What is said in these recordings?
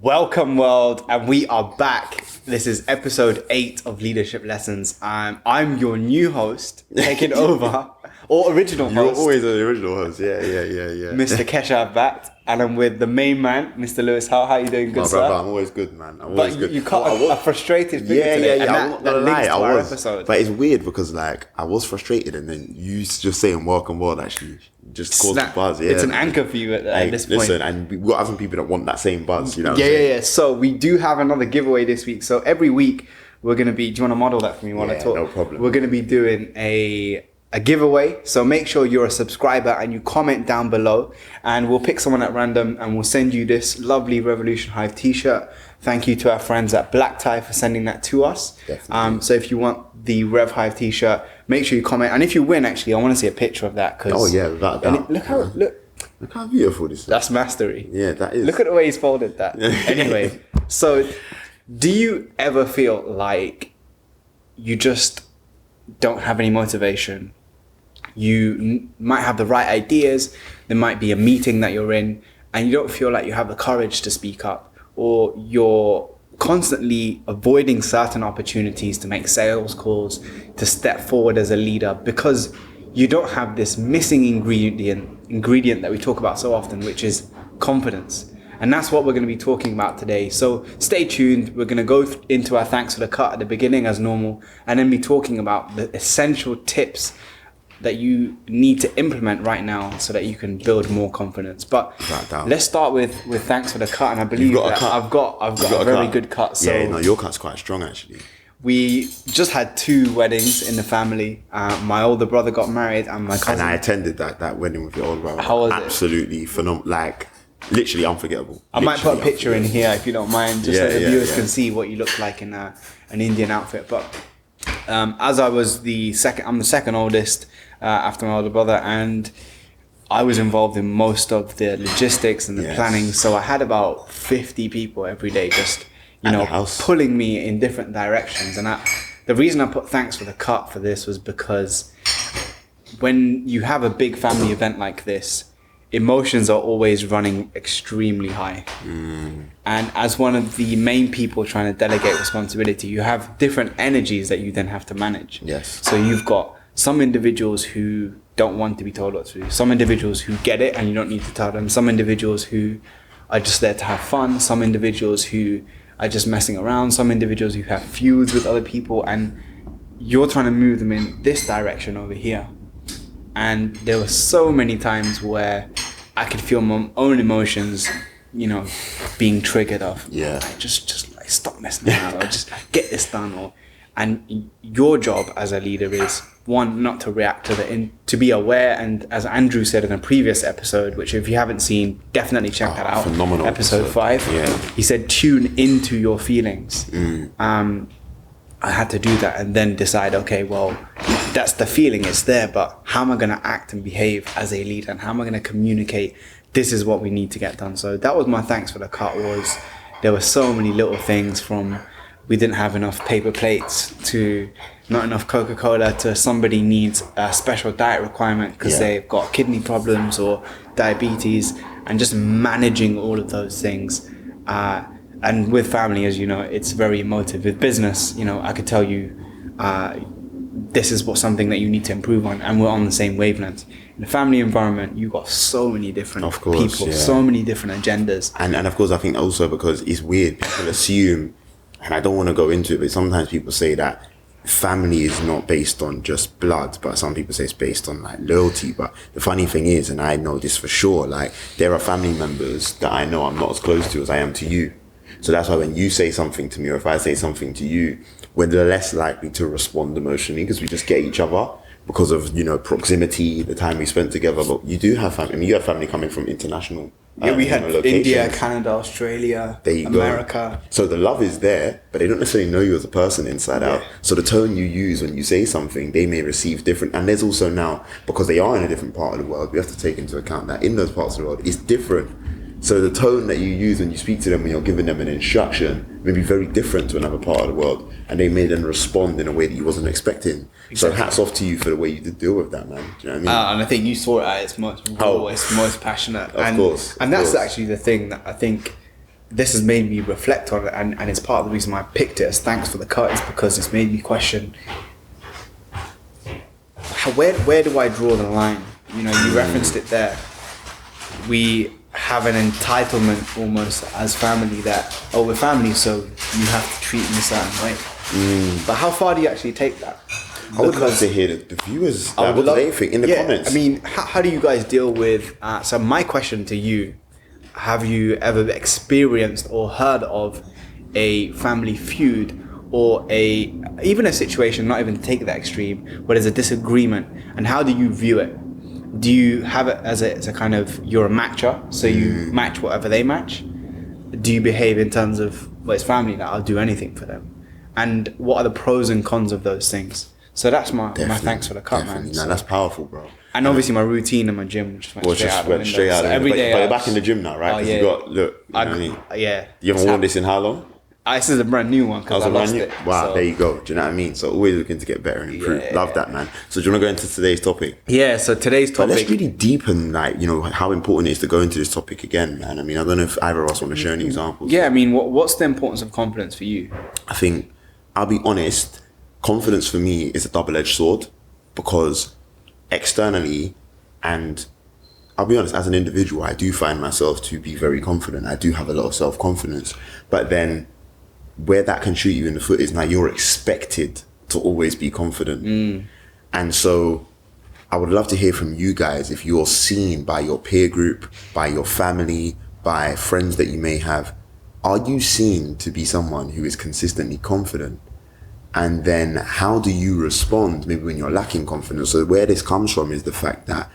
Welcome world, and we are back. This is episode 8 of Leadership Lessons. I'm your new host, taking over, or original host. You're always the original host, yeah. Mr. Keshav Bhatt, and I'm with the main man, Mr. Louis Howell. How are you doing, good sir? Brother, I'm always good, man. I'm always good. You cut a frustrated figure today, and I'm not gonna lie, I was. Episode. But it's weird because like I was frustrated, and then you just saying "welcome world" actually just caused a buzz. Yeah, it's an anchor for you at this point. Listen, and we've got other people that want that same buzz. You know. Yeah. So we do have another giveaway this week. So every week we're gonna be. Do you want to model that for me while I talk? No problem. We're gonna be doing a giveaway. So make sure you're a subscriber and you comment down below, and we'll pick someone at random and we'll send you this lovely Revolution Hive t-shirt. Thank you to our friends at Black Tie for sending that to us. Definitely. So if you want the Rev Hive t-shirt, make sure you comment. And if you win, actually, I want to see a picture of that. Oh yeah, without a doubt. Look how beautiful this is. That's mastery. Yeah, that is. Look at the way he's folded that. Anyway, so do you ever feel like you just don't have any motivation? You might have the right ideas. There might be a meeting that you're in and you don't feel like you have the courage to speak up, or you're constantly avoiding certain opportunities to make sales calls, to step forward as a leader, because you don't have this missing ingredient that we talk about so often, which is confidence. And that's what we're going to be talking about today. So stay tuned. We're going to go into our thanks for the cut at the beginning as normal, and then be talking about the essential tips that you need to implement right now so that you can build more confidence. But let's start with thanks for the cut. And I believe that I've got a very good cut. So yeah, no, your cut's quite strong actually. We just had 2 weddings in the family. My older brother got married, and my cousin. And I attended that wedding with your older brother. How was it? Absolutely phenomenal. Like literally unforgettable. I might put a picture in here if you don't mind, just so the viewers can see what you look like in an Indian outfit. But as I was I'm the second oldest after my older brother, and I was involved in most of the logistics and the planning. So I had about 50 people every day just pulling me in different directions. And the reason I put thanks for the cut for this was because when you have a big family event like this, emotions are always running extremely high. And as one of the main people trying to delegate responsibility, you have different energies that you then have to manage. Yes. So you've got some individuals who don't want to be told what to do, some individuals who get it and you don't need to tell them, some individuals who are just there to have fun, some individuals who are just messing around, some individuals who have feuds with other people, and you're trying to move them in this direction over here. And there were so many times where I could feel my own emotions, being triggered off. Yeah. Just like stop messing around, or just get this done. And your job as a leader is, one, not to react to be aware. And as Andrew said in a previous episode, which if you haven't seen, definitely check that out. Phenomenal episode 5. Yeah. He said, tune into your feelings. I had to do that and then decide, okay, well, that's the feeling, it's there, but how am I going to act and behave as a leader, and how am I going to communicate this is what we need to get done? So that was my thanks for the cut. Was there were so many little things, from we didn't have enough paper plates to not enough Coca-Cola to somebody needs a special diet requirement because they've got kidney problems or diabetes, and just managing all of those things. And with family, as you know, it's very emotive. With business, I could tell you, this is something that you need to improve on, and we're on the same wavelength. In a family environment, you've got so many different people, so many different agendas. And of course, I think also because it's weird, people assume, and I don't want to go into it, but sometimes people say that family is not based on just blood, but some people say it's based on like loyalty. But the funny thing is, and I know this for sure, like there are family members that I know I'm not as close to as I am to you. So that's why when you say something to me, or if I say something to you, we're less likely to respond emotionally, because we just get each other because of, proximity, the time we spent together. But you do have family. I mean, you have family coming from international we had locations. India, Canada, Australia, America. Go. So the love is there, but they don't necessarily know you as a person inside out. So the tone you use when you say something, they may receive different. And there's also now, because they are in a different part of the world, we have to take into account that in those parts of the world, it's different. So the tone that you use when you speak to them, when you're giving them an instruction, may be very different to another part of the world, and they may then respond in a way that you wasn't expecting. Exactly. So hats off to you for the way you did deal with that, man. Do you know what I mean? And I think you saw it at its most raw, its most passionate. Of course. And that's actually the thing that I think this has made me reflect on it, and it's part of the reason why I picked it as thanks for the cut, is because it's made me question, where do I draw the line? You know, you referenced it there. We have an entitlement almost as family that, oh, we're family, so you have to treat me a certain way. But how far do you actually take that? I would love to hear the viewers, what do they think in the comments? I mean, how do you guys deal with, so my question to you, have you ever experienced or heard of a family feud, or even a situation, not even take that extreme, where there's a disagreement, and how do you view it? Do you have it as a kind of, you're a matcher, so you match whatever they match? Do you behave in terms of, well, it's family, that I'll do anything for them? And what are the pros and cons of those things? So that's my thanks for the cut, man. No, that's powerful, bro. And obviously my routine and my gym just went straight out the window. So every day, but you're back in the gym now, right? Because you got, look, you know what I mean? Yeah. You haven't worn this in how long? This is a brand new one because I lost it. Wow, there you go. Do you know what I mean? So always looking to get better and improve. Love that, man. So do you want to go into today's topic? Yeah, so today's topic... But let's really deepen, like, you know, how important it is to go into this topic again, man. I mean, I don't know if either of us want to share any examples. Yeah, I mean, what's the importance of confidence for you? I think, I'll be honest, confidence for me is a double-edged sword, because externally, and I'll be honest, as an individual, I do find myself to be very confident. I do have a lot of self-confidence. But then where that can shoot you in the foot is now you're expected to always be confident. And so I would love to hear from you guys, if you're seen by your peer group, by your family, by friends that you may have, are you seen to be someone who is consistently confident? And then how do you respond maybe when you're lacking confidence? So where this comes from is the fact that,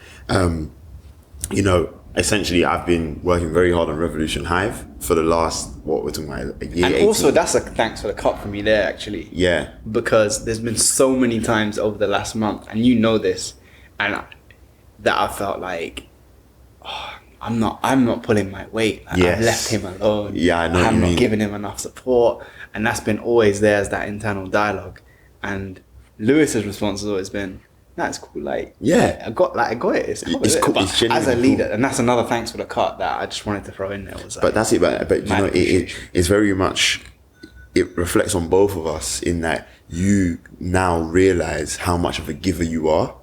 you know, essentially I've been working very hard on Revolution Hive for the last, what we're talking about, a year. And 18. also that's a thanks for the cut for me there, actually. Yeah. Because there's been so many times over the last month, and you know this, and that I felt like, oh, I'm not pulling my weight. Like, I've left him alone. Yeah, I know. I'm not giving him enough support, and that's been always there as that internal dialogue. And Lewis's response has always been, "That's cool. Like, I got it. It's cool. But as a leader, and that's another thanks for the cut that I just wanted to throw in there. Was like, but that's it. But you know, it's very much. It reflects on both of us in that you now realize how much of a giver you are.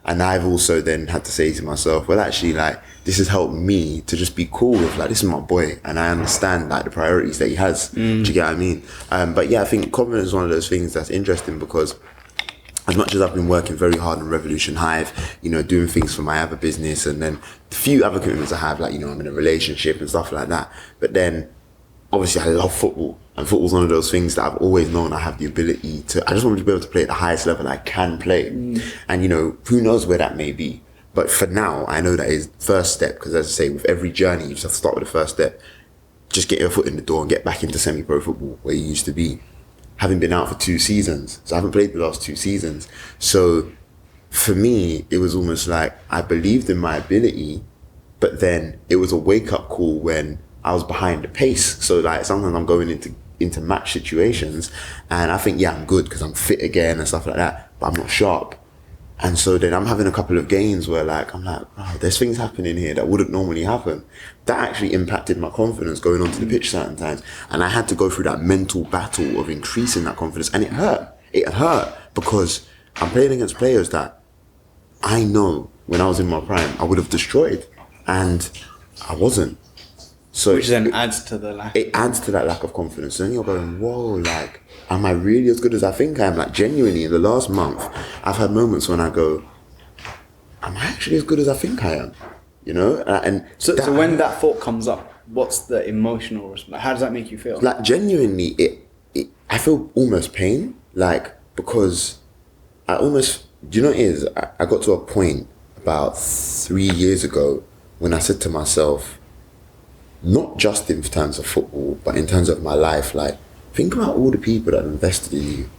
And I've also then had to say to myself, well, actually, like, this has helped me to just be cool with, like, this is my boy, and I understand, like, the priorities that he has. Do you get what I mean? But yeah, I think confidence is one of those things that's interesting, because as much as I've been working very hard on Revolution Hive, you know, doing things for my other business, and then the few other commitments I have, like, you know, I'm in a relationship and stuff like that. But then, obviously, I love football. And football's one of those things that I've always known I have the ability to, I just want to be able to play at the highest level I can play. And, you know, who knows where that may be. But for now, I know that is first step, because as I say, with every journey, you just have to start with the first step. Just get your foot in the door and get back into semi-pro football where you used to be. Having been out for 2 seasons. So I haven't played the last 2 seasons. So for me, it was almost like I believed in my ability, but then it was a wake-up call when I was behind the pace. So like sometimes I'm going into match situations and I think, yeah, I'm good because I'm fit again and stuff like that, but I'm not sharp. And so then I'm having a couple of games where like, I'm like, oh, there's things happening here that wouldn't normally happen. That actually impacted my confidence going onto the pitch certain times. And I had to go through that mental battle of increasing that confidence. And it hurt. It hurt because I'm playing against players that I know when I was in my prime, I would have destroyed. And I wasn't. So which then adds to the lack. It adds to that lack of confidence. And then you're going, whoa, like, am I really as good as I think I am? Like, genuinely, in the last month, I've had moments when I go, am I actually as good as I think I am? You know? And so when that thought comes up, what's the emotional response? How does that make you feel? Like, genuinely, I feel almost pain. Like, because I almost, do you know what it is? I got to a point about 3 years ago when I said to myself, not just in terms of football, but in terms of my life, like, think about all the people that have invested in you.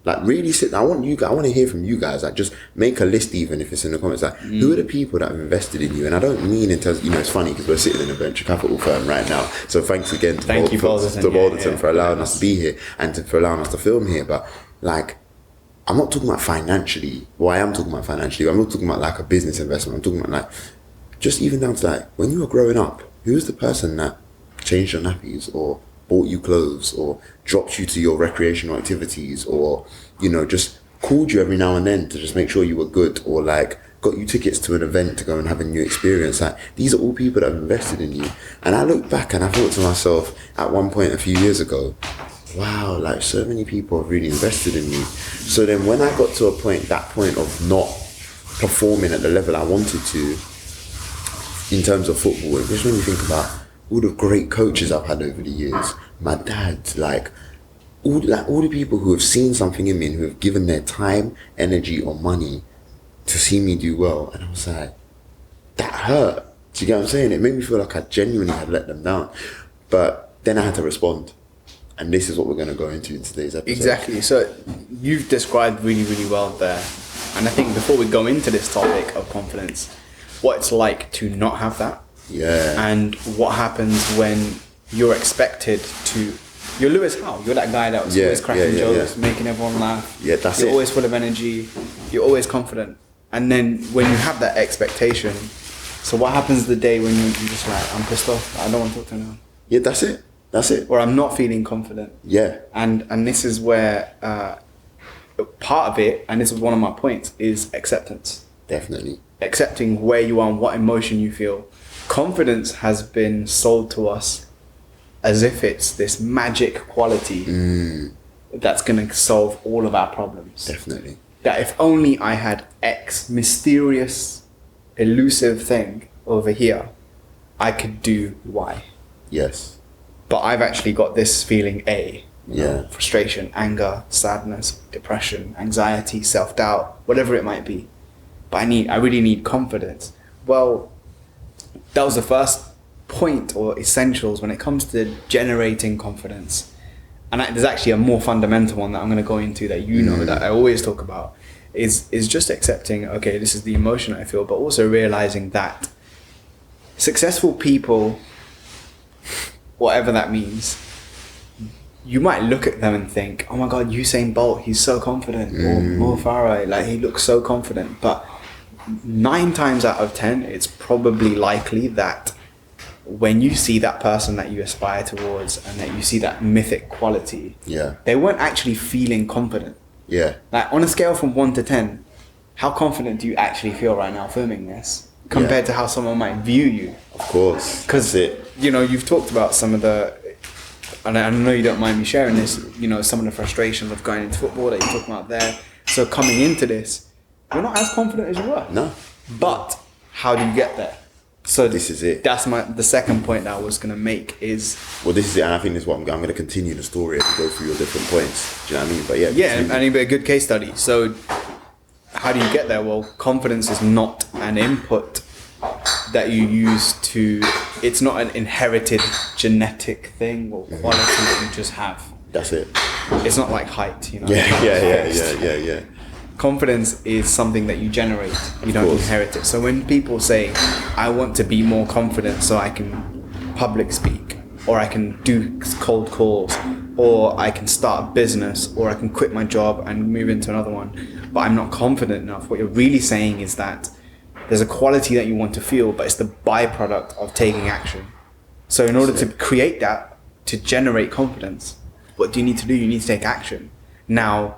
Like, really sit down. I want to hear from you guys. Like, just make a list, even if it's in the comments. Like, who are the people that have invested in you? And I don't mean in terms, you know, it's funny because we're sitting in a venture capital firm right now. So thanks again to Balderton for allowing us to be here and for allowing us to film here. But, like, I'm not talking about financially. Well, I am talking about financially. I'm not talking about, like, a business investment. I'm talking about, like, just even down to, like, when you were growing up, who was the person that changed your nappies or bought you clothes or dropped you to your recreational activities or, you know, just called you every now and then to just make sure you were good, or like got you tickets to an event to go and have a new experience. Like, these are all people that have invested in you. And I look back and I thought to myself at one point a few years ago, wow, like so many people have really invested in me. So then when I got to that point of not performing at the level I wanted to in terms of football, it just made me think about all the great coaches I've had over the years. My dad, like all the people who have seen something in me and who have given their time, energy or money to see me do well. And I was like, that hurt. Do you get what I'm saying? It made me feel like I genuinely had let them down. But then I had to respond. And this is what we're going to go into in today's episode. Exactly. So you've described really, really well there. And I think before we go into this topic of confidence, what it's like to not have that. Yeah. And what happens when you're expected to... You're Lewis Howell. You're that guy that was always cracking jokes, making everyone laugh. Yeah, that's You're it. always full of energy. You're always confident. And then when you have that expectation, so what happens the day when you're just like, I'm pissed off, I don't want to talk to anyone. Yeah, that's it. That's it. Or I'm not feeling confident. Yeah. And this is where part of it, and this is one of my points, is acceptance. Definitely. Accepting where you are and what emotion you feel. Confidence has been sold to us as if it's this magic quality that's going to solve all of our problems. Definitely. That if only I had X mysterious, elusive thing over here, I could do Y. Yes. But I've actually got this feeling A. Yeah. Frustration, anger, sadness, depression, anxiety, self-doubt, whatever it might be. But I really need confidence. Well, that was the first point or essentials when it comes to generating confidence. And there's actually a more fundamental one that I'm going to go into that you know that I always talk about is just accepting, okay, this is the emotion I feel, but also realizing that successful people, whatever that means, you might look at them and think, oh my God, Usain Bolt, he's so confident, or Mo Farah, like he looks so confident. But 9 times out of 10, it's probably likely that when you see that person that you aspire towards and that you see that mythic quality, they weren't actually feeling confident. Yeah. Like on a scale from 1 to 10, how confident do you actually feel right now filming this compared to how someone might view you? Of course. Because, you know, you've talked about some of the, and I know you don't mind me sharing this, you know, some of the frustrations of going into football that you're talking about there. So coming into this, you're not as confident as you were. No. But how do you get there? So this is it. That's the second point that I was going to make is... Well, this is it, and I think this is what I'm going to continue the story as we go through your different points. Do you know what I mean? But and it'll be a good case study. So how do you get there? Well, confidence is not an input that you use to... It's not an inherited genetic thing or quality that you just have. That's it. It's not like height, you know? Yeah. Confidence is something that you generate. You don't inherit it. So when people say, I want to be more confident so I can public speak, or I can do cold calls, or I can start a business, or I can quit my job and move into another one, but I'm not confident enough, what you're really saying is that there's a quality that you want to feel, but it's the byproduct of taking action. So in order to create that, to generate confidence, what do you need to do? You need to take action. Now,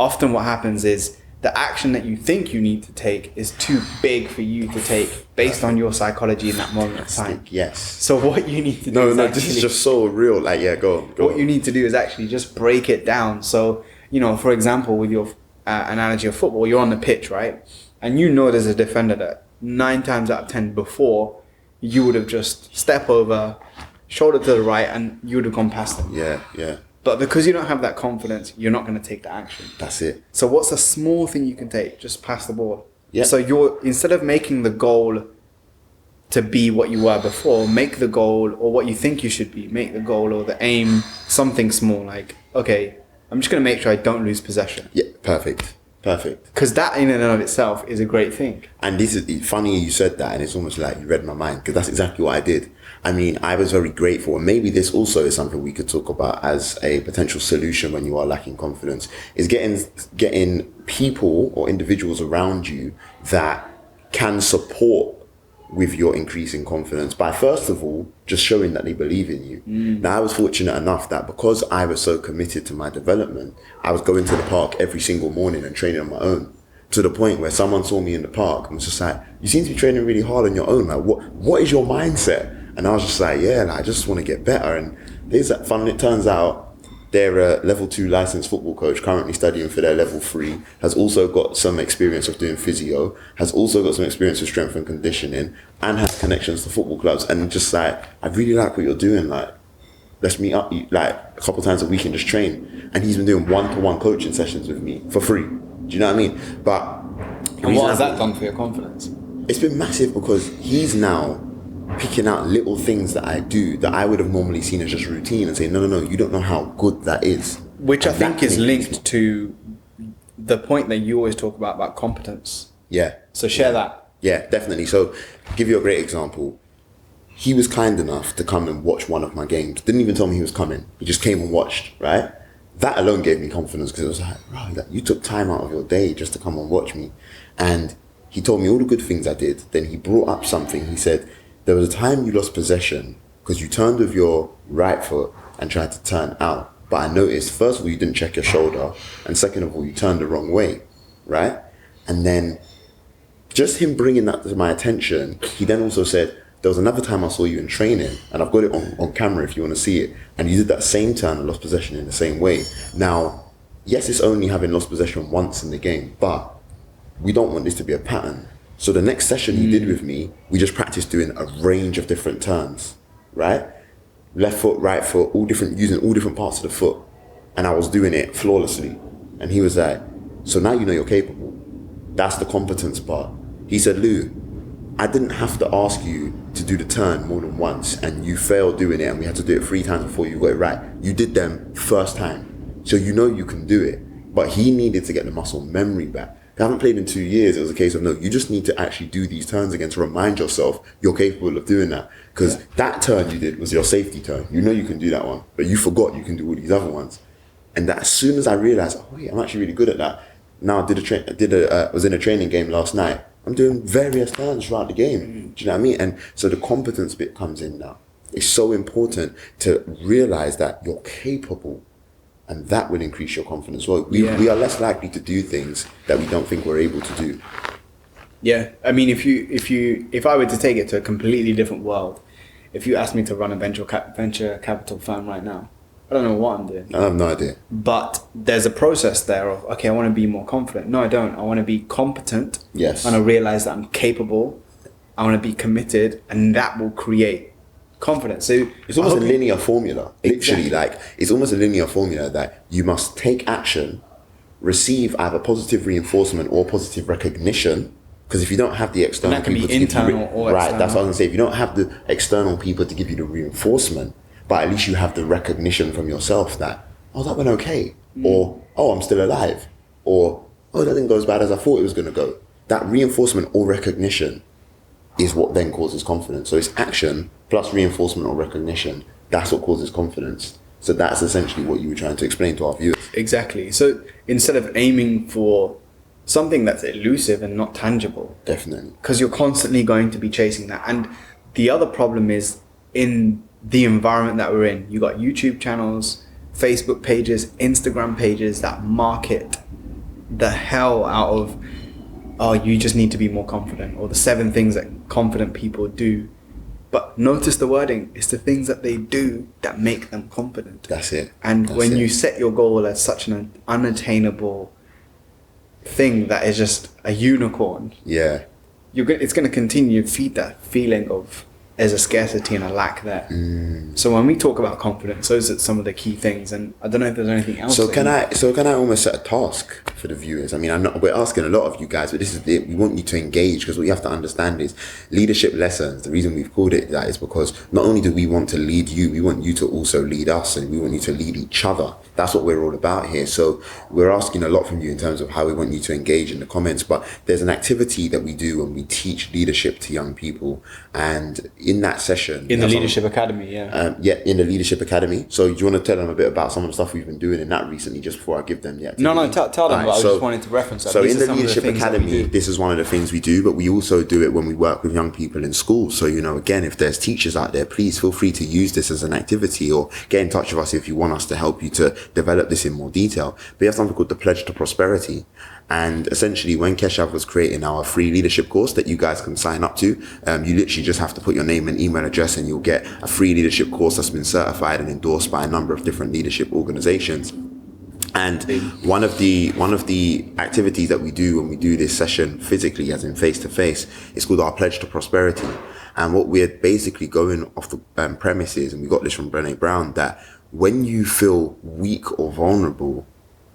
often what happens is the action that you think you need to take is too big for you to take based on your psychology in that moment of time. Yes. So what you need to do this is just so real. Like, go on. What you need to do is actually just break it down. So, you know, for example, with your analogy of football, you're on the pitch, right? And you know there's a defender that 9 times out of 10 before, you would have just stepped over, shoulder to the right, and you would have gone past them. Yeah. But because you don't have that confidence, you're not going to take the action. That's it. So what's a small thing you can take? Just pass the ball. Yeah. So you're, instead of making the goal to be what you were before, make the goal, or what you think you should be, make the goal or the aim something small. Like, okay, I'm just going to make sure I don't lose possession. Yeah, perfect. Because that in and of itself is a great thing. And this is funny you said that, and it's almost like you read my mind, because that's exactly what I did. I mean, I was very grateful, and maybe this also is something we could talk about as a potential solution when you are lacking confidence, is getting people or individuals around you that can support with your increasing confidence by, first of all, just showing that they believe in you. Now, I was fortunate enough that because I was so committed to my development, I was going to the park every single morning and training on my own, to the point where someone saw me in the park and was just like, you seem to be training really hard on your own. Like, what is your mindset? And I was just like, yeah, like, I just want to get better. And there's that fun. It turns out they're a level 2 licensed football coach, currently studying for their level 3, has also got some experience of doing physio, has also got some experience with strength and conditioning, and has connections to football clubs. And just like, I really like what you're doing. Like, let's meet up like a couple times a week and just train. And he's been doing one-to-one coaching sessions with me for free. Do you know what I mean? But and what has that done for your confidence? It's been massive, because he's now picking out little things that I do that I would have normally seen as just routine and say, no, you don't know how good that is. Which I think is linked to the point that you always talk about competence. Yeah. So share that. Yeah, definitely. So give you a great example. He was kind enough to come and watch one of my games. Didn't even tell me he was coming. He just came and watched, right? That alone gave me confidence, because it was like, bro, you took time out of your day just to come and watch me. And he told me all the good things I did. Then he brought up something. He said, there was a time you lost possession because you turned with your right foot and tried to turn out. But I noticed, first of all, you didn't check your shoulder. And second of all, you turned the wrong way, right? And then just him bringing that to my attention, he then also said, there was another time I saw you in training, and I've got it on camera if you want to see it, and you did that same turn and lost possession in the same way. Now, yes, it's only having lost possession once in the game, but we don't want this to be a pattern. So the next session he did with me, we just practiced doing a range of different turns, right? Left foot, right foot, using all different parts of the foot. And I was doing it flawlessly. And he was like, so now you know you're capable. That's the competence part. He said, Lou, I didn't have to ask you to do the turn more than once, and you failed doing it, and we had to do it 3 times before you got it right. You did them first time. So you know you can do it. But he needed to get the muscle memory back. I haven't played in 2 years. It was a case of, no, you just need to actually do these turns again to remind yourself you're capable of doing that. Because that turn you did was your safety turn. You know you can do that one, but you forgot you can do all these other ones. And that as soon as I realized, oh yeah, I'm actually really good at that. Now I was in a training game last night. I'm doing various turns throughout the game. Do you know what I mean? And so the competence bit comes in now. It's so important to realize that you're capable. And that will increase your confidence. Well, we are less likely to do things that we don't think we're able to do. Yeah, I mean, if I were to take it to a completely different world, if you asked me to run a venture capital firm right now, I don't know what I'm doing. I have no idea. But there's a process there of, okay, I want to be more confident. No, I don't. I want to be competent. Yes. And I realize that I'm capable. I want to be committed, and that will create confidence. So it's almost a linear formula. Exactly. Literally, like, it's almost a linear formula that you must take action, receive either positive reinforcement or positive recognition. Because if you don't have the external and that can people be to internal give you, or right, external. that's what I was gonna say. If you don't have the external people to give you the reinforcement, but at least you have the recognition from yourself that, oh, that went okay, or oh, I'm still alive, or oh, that didn't go as bad as I thought it was gonna go. That reinforcement or recognition is what then causes confidence. So it's action plus reinforcement or recognition. That's what causes confidence. So that's essentially what you were trying to explain to our viewers. Exactly. So instead of aiming for something that's elusive and not tangible. Definitely. Because you're constantly going to be chasing that. And the other problem is in the environment that we're in, you got YouTube channels, Facebook pages, Instagram pages that market the hell out of, oh, you just need to be more confident, or the 7 things that confident people do. But notice the wording, it's the things that they do that make them confident. That's it. And when you set your goal as such an unattainable thing that is just a unicorn, it's going to continue to feed that feeling of there's a scarcity and a lack there. So when we talk about confidence, those are some of the key things. And I don't know if there's anything else. So can I almost set a task for the viewers? I mean, we're asking a lot of you guys, but this is it. We want you to engage, because what you have to understand is leadership lessons. The reason we've called it that is because not only do we want to lead you, we want you to also lead us, and we want you to lead each other. That's what we're all about here. So we're asking a lot from you in terms of how we want you to engage in the comments. But there's an activity that we do when we teach leadership to young people, and in that session. In the Leadership Academy, in the Leadership Academy. So do you want to tell them a bit about some of the stuff we've been doing in that recently, just before I give them the activity? No, tell them, but I just wanted to reference that. So in the Leadership Academy, this is one of the things we do, but we also do it when we work with young people in schools. So, again, if there's teachers out there, please feel free to use this as an activity, or get in touch with us if you want us to help you to develop this in more detail. We have something called the Pledge to Prosperity. And essentially, when Keshav was creating our free leadership course that you guys can sign up to, you literally just have to put your name and email address, and you'll get a free leadership course that's been certified and endorsed by a number of different leadership organizations. And one of the activities that we do when we do this session physically, as in face to face, is called our Pledge to Prosperity. And what we're basically going off the premise is, and we got this from Brené Brown, that when you feel weak or vulnerable,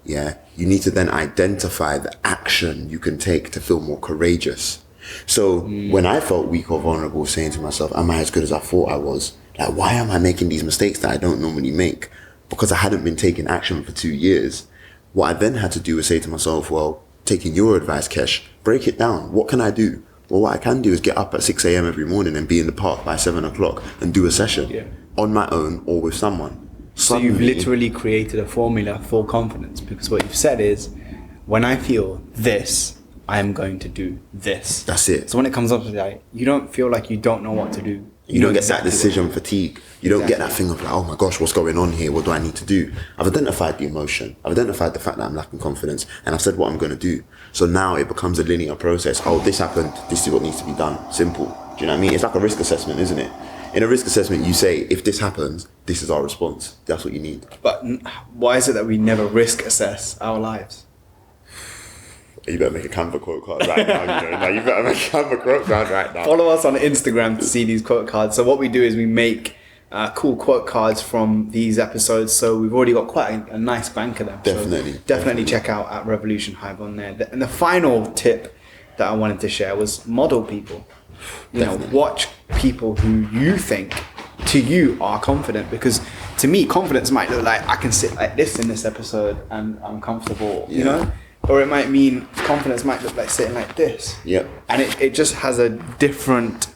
you need to then identify the action you can take to feel more courageous. So when I felt weak or vulnerable, saying to myself, am I as good as I thought I was? Like, why am I making these mistakes that I don't normally make? Because I hadn't been taking action for 2 years. What I then had to do was say to myself, well, taking your advice, Kesh, break it down. What can I do? Well, what I can do is get up at 6 a.m. every morning and be in the park by 7 o'clock and do a session on my own or with someone. So you've literally created a formula for confidence, because what you've said is, when I feel this, I am going to do this. That's it. So when it comes up to that, you don't feel like you don't know what to do. You don't get that decision fatigue. You don't get that thing of like, oh my gosh, what's going on here? What do I need to do? I've identified the emotion. I've identified the fact that I'm lacking confidence, and I've said what I'm going to do. So now it becomes a linear process. Oh, this happened. This is what needs to be done. Simple. Do you know what I mean? It's like a risk assessment, isn't it? In a risk assessment, you say, if this happens, this is our response. That's what you need. But why is it that we never risk assess our lives? You better make a Canva quote card right now. You better make a Canva quote card right now. Follow us on Instagram to see these quote cards. So what we do is we make cool quote cards from these episodes. So we've already got quite a nice bank of them. Definitely. So definitely check out at Revolution Hive on there. And the final tip that I wanted to share was model people. Watch people who you think to you are confident, because to me, confidence might look like I can sit like this in this episode and I'm comfortable, or it might mean confidence might look like sitting like this. And it just has a different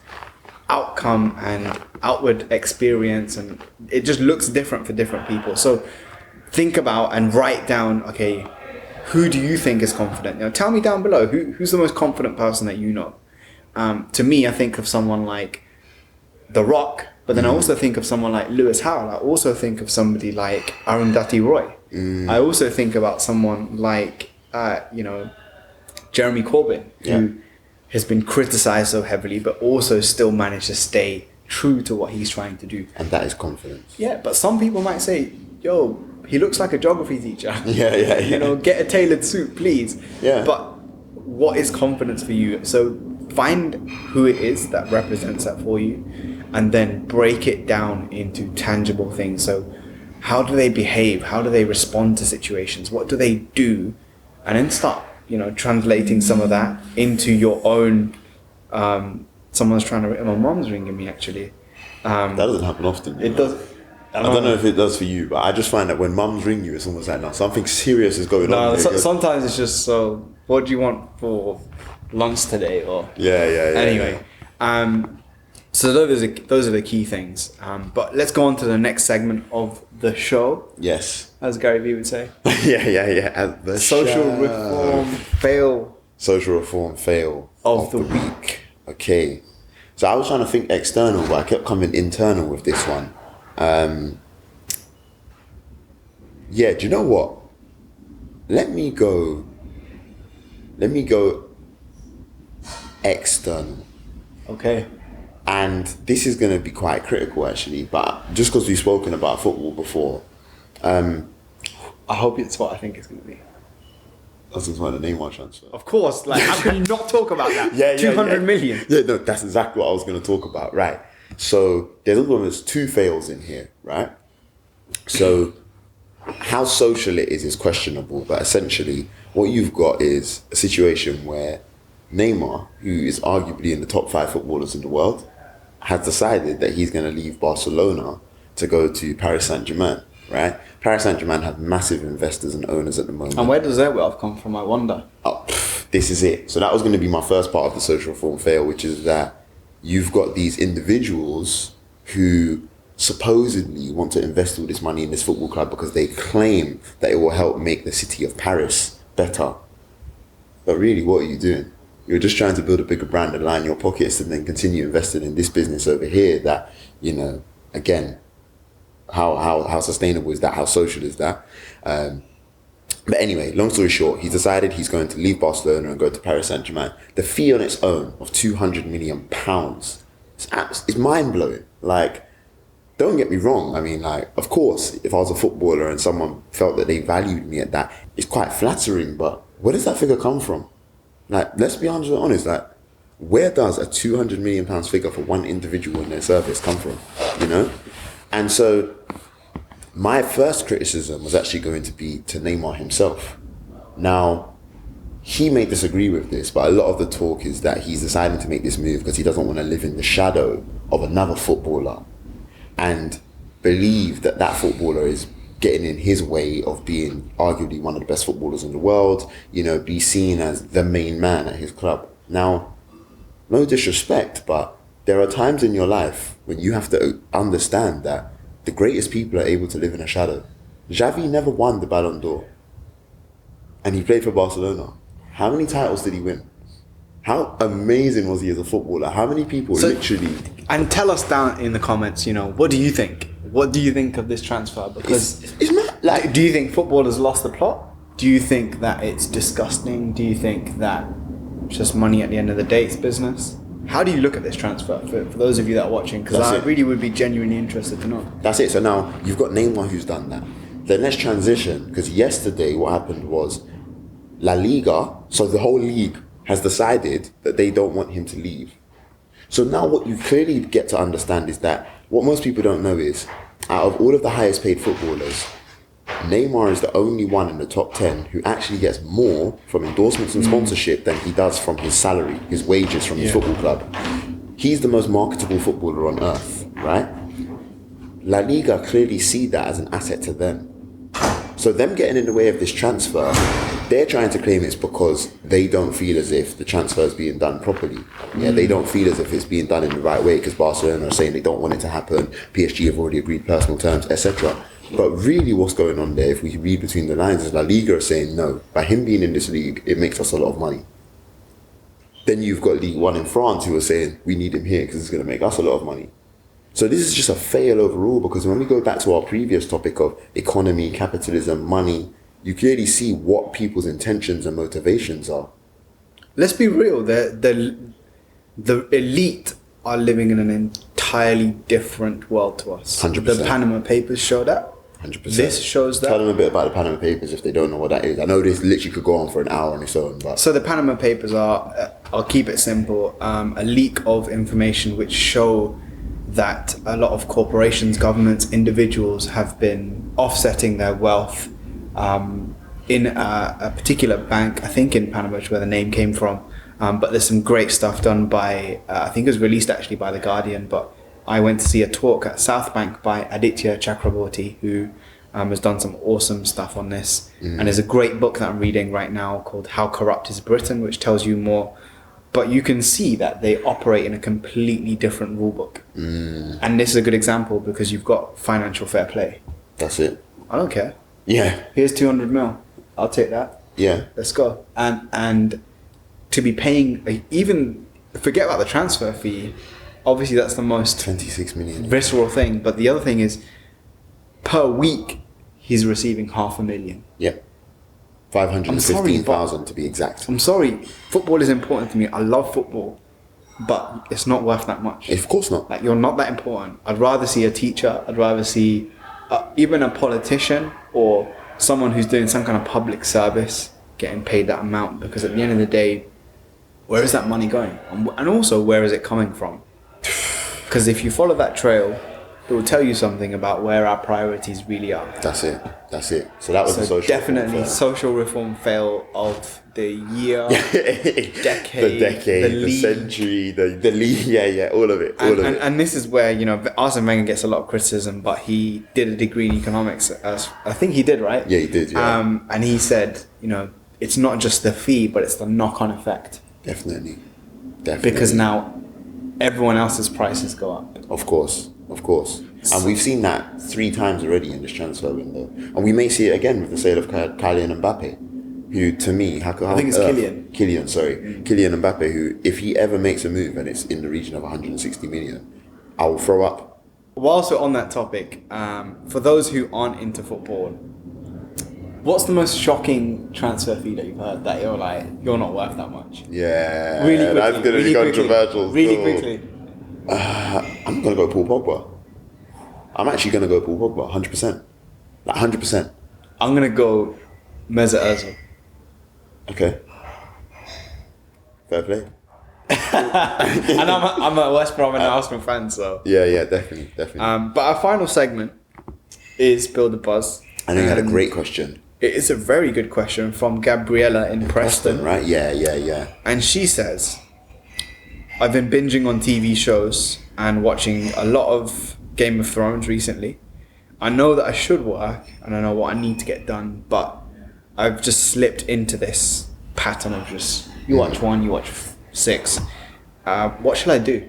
outcome and outward experience, and it just looks different for different people. So think about and write down, okay, who do you think is confident? Tell me down below, who's the most confident person that you know? To me, I think of someone like The Rock, but then I also think of someone like Lewis Howell. I also think of somebody like Arundhati Roy. I also think about someone like, Jeremy Corbyn, who has been criticized so heavily, but also still managed to stay true to what he's trying to do. And that is confidence. Yeah, but some people might say, yo, he looks like a geography teacher. Yeah. Get a tailored suit, please. Yeah. But what is confidence for you? So find who it is that represents that for you, and then break it down into tangible things. So how do they behave? How do they respond to situations? What do they do? And then start, translating some of that into your own. Someone's trying to. My mom's ringing me actually. That doesn't happen often. It does. I don't know if it does for you, but I just find that when mums ring you, it's almost like, no, something serious is going on. No, sometimes it's just so. What do you want for lunch today? Or Anyway, so those are the key things. But let's go on to the next segment of the show. Yes. As Gary Vee would say. Yeah. Social reform fail. Social reform fail of the week. Okay. So I was trying to think external, but I kept coming internal with this one. Do you know what? Let me go external. Okay. And this is going to be quite critical actually, but just because we've spoken about football before. I hope it's what I think it's going to be. That's just why the Neymar transfer. Of course, how can you not talk about that? 200 million. Yeah, no, that's exactly what I was going to talk about, right? So there's almost two fails in here, right? So how social it is questionable, but essentially what you've got is a situation where Neymar, who is arguably in the top 5 footballers in the world, has decided that he's going to leave Barcelona to go to Paris Saint-Germain, right? Paris Saint-Germain have massive investors and owners at the moment. And where does their wealth come from, I wonder? This is it. So that was going to be my first part of the social reform fail, which is that you've got these individuals who supposedly want to invest all this money in this football club because they claim that it will help make the city of Paris better. But really, what are you doing? You're just trying to build a bigger brand and line your pockets and then continue investing in this business over here that, you know, again, how sustainable is that? How social is that? But anyway, long story short, he's decided he's going to leave Barcelona and go to Paris Saint-Germain. The fee on its own of £200 million, it's mind-blowing. Like, don't get me wrong. I mean, like, of course, if I was a footballer and someone felt that they valued me at that, it's quite flattering, but where does that figure come from? Like, let's be honest, like, where does a £200 million figure for one individual in their service come from, you know? And so my first criticism was actually going to be to Neymar himself. Now, he may disagree with this, but a lot of the talk is that he's deciding to make this move because he doesn't want to live in the shadow of another footballer and believe that that footballer is getting in his way of being arguably one of the best footballers in the world, you know, be seen as the main man at his club. Now, no disrespect, but there are times in your life when you have to understand that the greatest people are able to live in a shadow. Xavi never won the Ballon d'Or, and he played for Barcelona. How many titles did he win? How amazing was he as a footballer? How many people literally... And tell us down in the comments, you know, what do you think? What do you think of this transfer? Because it's not like... Do you think footballers lost the plot? Do you think that it's disgusting? Do you think that it's just money at the end of the day, it's business? How do you look at this transfer for those of you that are watching? Because I really would be genuinely interested to know. That's it. So now you've got Neymar who's done that. Then let's transition, because yesterday what happened was La Liga, so the whole league has decided that they don't want him to leave. So now what you clearly get to understand is that what most people don't know is, out of all of the highest paid footballers, Neymar is the only one in the top 10 who actually gets more from endorsements and sponsorship than he does from his salary, his wages from his football club. He's the most marketable footballer on earth, right? La Liga clearly see that as an asset to them. So them getting in the way of this transfer, they're trying to claim it's because they don't feel as if the transfer is being done properly. Yeah, they don't feel as if it's being done in the right way because Barcelona are saying they don't want it to happen. PSG have already agreed personal terms, etc. But really what's going on there, if we read between the lines, is La Liga are saying no. By him being in this league, it makes us a lot of money. Then you've got League One in France who are saying we need him here because it's going to make us a lot of money. So this is just a fail overall, because when we go back to our previous topic of economy, capitalism, money, you clearly see what people's intentions and motivations are. Let's be real. The elite are living in an entirely different world to us. 100%. The Panama Papers show that. 100%. This shows that. Tell them a bit about the Panama Papers if they don't know what that is. I know this literally could go on for an hour on its own. But So the Panama Papers are, I'll keep it simple, a leak of information which show that a lot of corporations, governments, individuals have been offsetting their wealth in a particular bank, I think in Panama, which is where the name came from. But there's some great stuff done by, I think it was released actually by The Guardian, but I went to see a talk at South Bank by Aditya Chakraborty, who has done some awesome stuff on this. And there's a great book that I'm reading right now called How Corrupt is Britain, which tells you more. But you can see that they operate in a completely different rule book. And this is a good example because you've got financial fair play. that's it. I don't care. Yeah. Here's 200 mil. I'll take that. Yeah. Let's go. And to be paying, even forget about the transfer fee. Obviously, that's the most 26 million. visceral thing. But the other thing is, per week, he's receiving $500,000. Yeah. 515,000 to be exact. I'm sorry, football is important to me. I love football, but it's not worth that much. Of course not. Like, you're not that important. I'd rather see a teacher. I'd rather see even a politician or someone who's doing some kind of public service getting paid that amount, because at the end of the day, where is that money going? And also, where is it coming from? Because if you follow that trail, it will tell you something about where our priorities really are. That's it. So that was the social definitely reform fail. social reform fail of the year, decade, the century, the league, yeah, all of it. And this is where, you know, Arsene Wenger gets a lot of criticism, but he did a degree in economics. I think he did, right? Yeah, he did. Yeah. And he said, you know, it's not just the fee, but it's the knock-on effect. Definitely. Because now everyone else's prices go up. Of course. And we've seen that 3 times already in this transfer window. And we may see it again with the sale of Kylian Mbappe, who, to me, I think it's Kylian. Kylian Mbappe, who, if he ever makes a move and it's in the region of 160 million, I will throw up. Whilst we're on that topic, for those who aren't into football, what's the most shocking transfer fee that you've heard that you're like, you're not worth that much? Yeah, really quickly, that's going to be controversial. Really quickly. I'm going to go Paul Pogba. I'm actually going to go Paul Pogba, 100%. Like 100%. I'm going to go Mesut Ozil. Okay. Fair play. And I'm a West Brom and an Arsenal fan, so... Yeah, definitely. But our final segment is Build a Buzz. I know you had a great question. It is a very good question from Gabriella in Preston. Right? Yeah. And she says, I've been binging on TV shows and watching a lot of Game of Thrones recently. I know that I should work and I know what I need to get done, but I've just slipped into this pattern of just, you watch 1, you watch 6. What shall I do?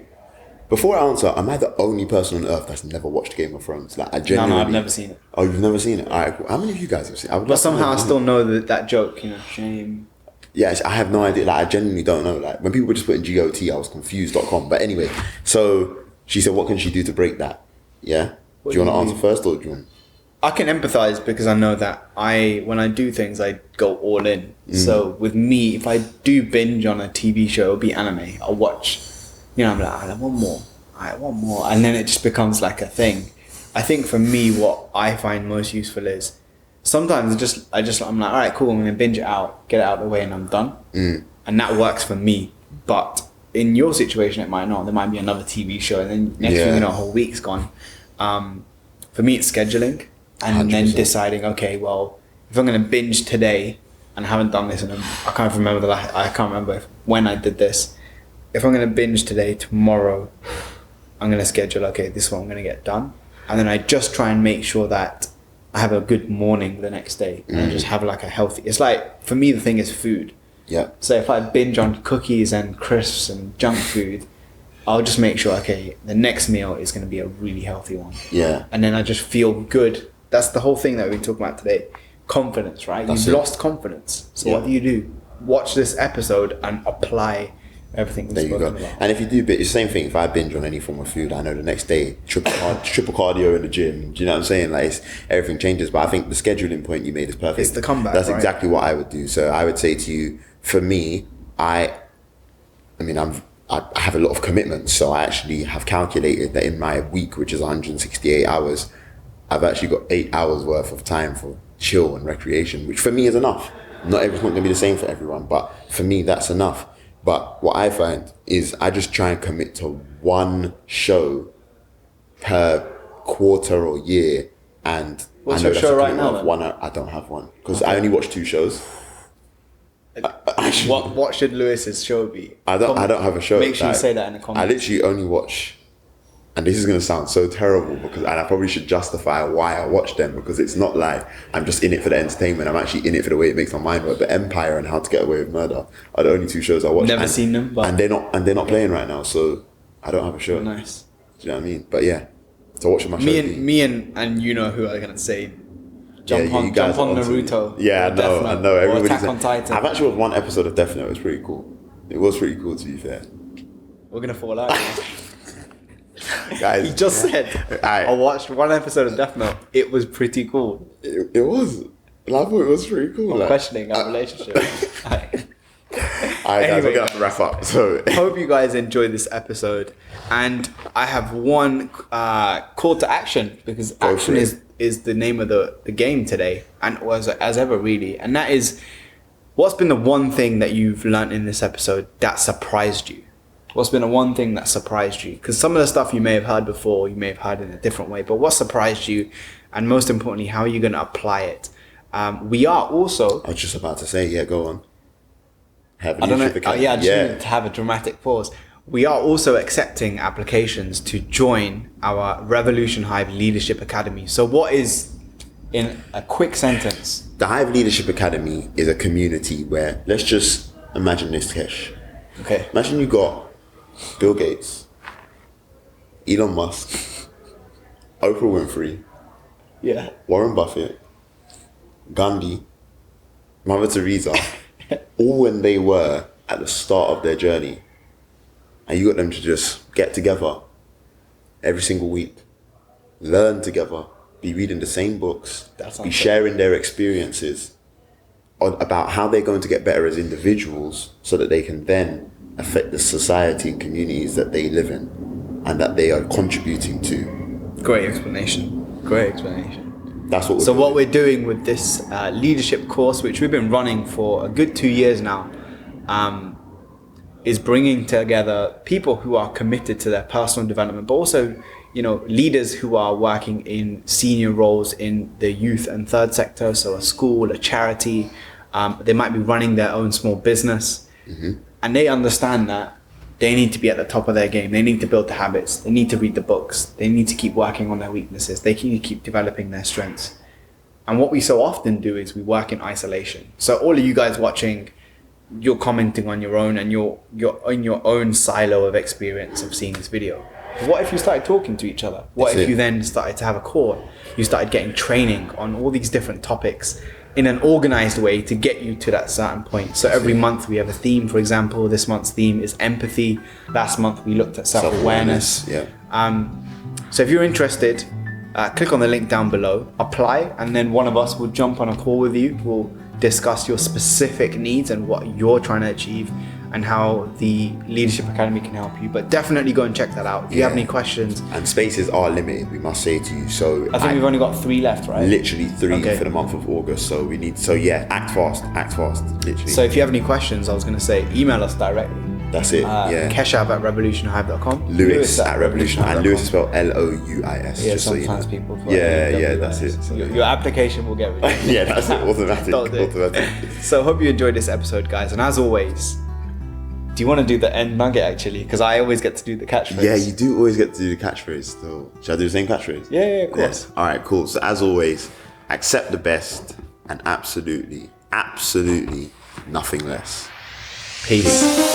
Before I answer, am I the only person on earth that's never watched Game of Thrones? Like, I genuinely... No, I've never seen it. Oh, you've never seen it? All right, cool. How many of you guys have seen it? But somehow I still know that joke, shame. Yeah, I have no idea. Like, I genuinely don't know. Like, when people were just putting GOT, I was confused.com. But anyway, so she said, what can she do to break that? Yeah? Do you want to answer first or do you want... I can empathise because I know that when I do things, I go all in. So with me, if I do binge on a TV show, it'll be anime. I'll watch, I'm like, I want more. And then it just becomes like a thing. I think for me, what I find most useful is sometimes I'm like, all right, cool, I'm going to binge it out, get it out of the way and I'm done. And that works for me. But in your situation, it might not. There might be another TV show and then next thing you know, a whole week's gone. For me, it's scheduling. And 100%. Then deciding, okay, well, if I'm going to binge today and I haven't done this, and I can't remember when I did this. If I'm going to binge today, tomorrow, I'm going to schedule, okay, this is what I'm going to get done. And then I just try and make sure that I have a good morning the next day. And I just have like a healthy... It's like, for me, the thing is food. Yeah. So if I binge on cookies and crisps and junk food, I'll just make sure, okay, the next meal is going to be a really healthy one. Yeah. And then I just feel good. That's the whole thing that we've been talking about today. Confidence, right? You've lost confidence. So what do? Watch this episode and apply everything we've spoken about. And if you do, it's the same thing. If I binge on any form of food, I know the next day, triple cardio in the gym. Do you know what I'm saying? Like, everything changes. But I think the scheduling point you made is perfect. It's the comeback, That's exactly what I would do. So I would say to you, for me, I have a lot of commitments. So I actually have calculated that in my week, which is 168 hours, I've actually got 8 hours worth of time for chill and recreation, which for me is enough. Not everything's going to be the same for everyone, but for me, that's enough. But what I find is I just try and commit to one show per quarter or year. And what's your show right now? I don't have one because I only watch 2 shows. What should Lewis's show be? I don't have a show. Make sure you say that in the comments. I literally only watch, and this is going to sound so terrible and I probably should justify why I watch them, because it's not like I'm just in it for the entertainment. I'm actually in it for the way it makes my mind work. But Empire and How to Get Away with Murder are the only 2 shows I watch. Never seen them, but... and they're not playing right now, so I don't have a show. Nice. Do you know what I mean? But yeah, so watching my show. Me and you know who are gonna say. Jump on Naruto. Yeah, I know. Everybody's Attack on Titan. I've actually watched one episode of Death Note. It was pretty cool. It was pretty cool, to be fair. We're gonna fall out. Guys, he just said, I watched one episode of Death Note. It was pretty cool. It was. I thought it was pretty cool. I'm questioning our relationship. Alright, guys, we're gonna have to wrap up. So hope you guys enjoyed this episode, and I have one call to action, because action is the name of the game today, and was as ever really, and that is, what's been the one thing that you've learned in this episode that surprised you? What's been the one thing that surprised you? Because some of the stuff you may have heard before, you may have heard in a different way, but what surprised you, and most importantly, how are you going to apply it? We are also... I was just about to say, yeah, go on. I just needed to have a dramatic pause. We are also accepting applications to join our Revolution Hive Leadership Academy. So what is, in a quick sentence... The Hive Leadership Academy is a community where, let's just imagine this, Kesh. Okay. Imagine you got Bill Gates, Elon Musk, Oprah Winfrey, Yeah. Warren Buffett, Gandhi, Mother Teresa, all when they were at the start of their journey. And you got them to just get together every single week, learn together, be reading the same books, be sharing their experiences about how they're going to get better as individuals so that they can then affect the society and communities that they live in and that they are contributing to. Great explanation. Great explanation. That's what. What we're doing with this leadership course, which we've been running for a good 2 years now, is bringing together people who are committed to their personal development, but also, leaders who are working in senior roles in the youth and third sector, so a school, a charity. They might be running their own small business, and they understand that they need to be at the top of their game. They need to build the habits. They need to read the books. They need to keep working on their weaknesses. They need to keep developing their strengths. And what we so often do is we work in isolation. So all of you guys watching, you're commenting on your own and you're in your own silo of experience of seeing this video. What if you started talking to each other? What if you then started to have a call? You started getting training on all these different topics in an organized way to get you to that certain point. So every month we have a theme. For example, this month's theme is empathy. Last month we looked at self-awareness. Yeah. So if you're interested, click on the link down below, apply, and then one of us will jump on a call with you. We'll discuss your specific needs and what you're trying to achieve and how the Leadership Academy can help you. But definitely go and check that out. If you have any questions. And spaces are limited, we must say to you. So I think we've only got 3 left, right? Literally 3 for the month of August. So we need, act fast, literally. So if you have any questions, I was going to say, email us directly. That's it, Keshav at revolutionhive.com. Lewis at Revolution Hive. And Lewis is spelled Louis. Yeah, sometimes people. That's it. So your application will get rejected. Yeah, that's it. Automatic. So hope you enjoyed this episode, guys. And as always, do you want to do the end nugget actually? Because I always get to do the catchphrase. Yeah, you do always get to do the catchphrase. So should I do the same catchphrase? Yeah, of course. Yes. All right, cool. So as always, accept the best and absolutely nothing less. Peace.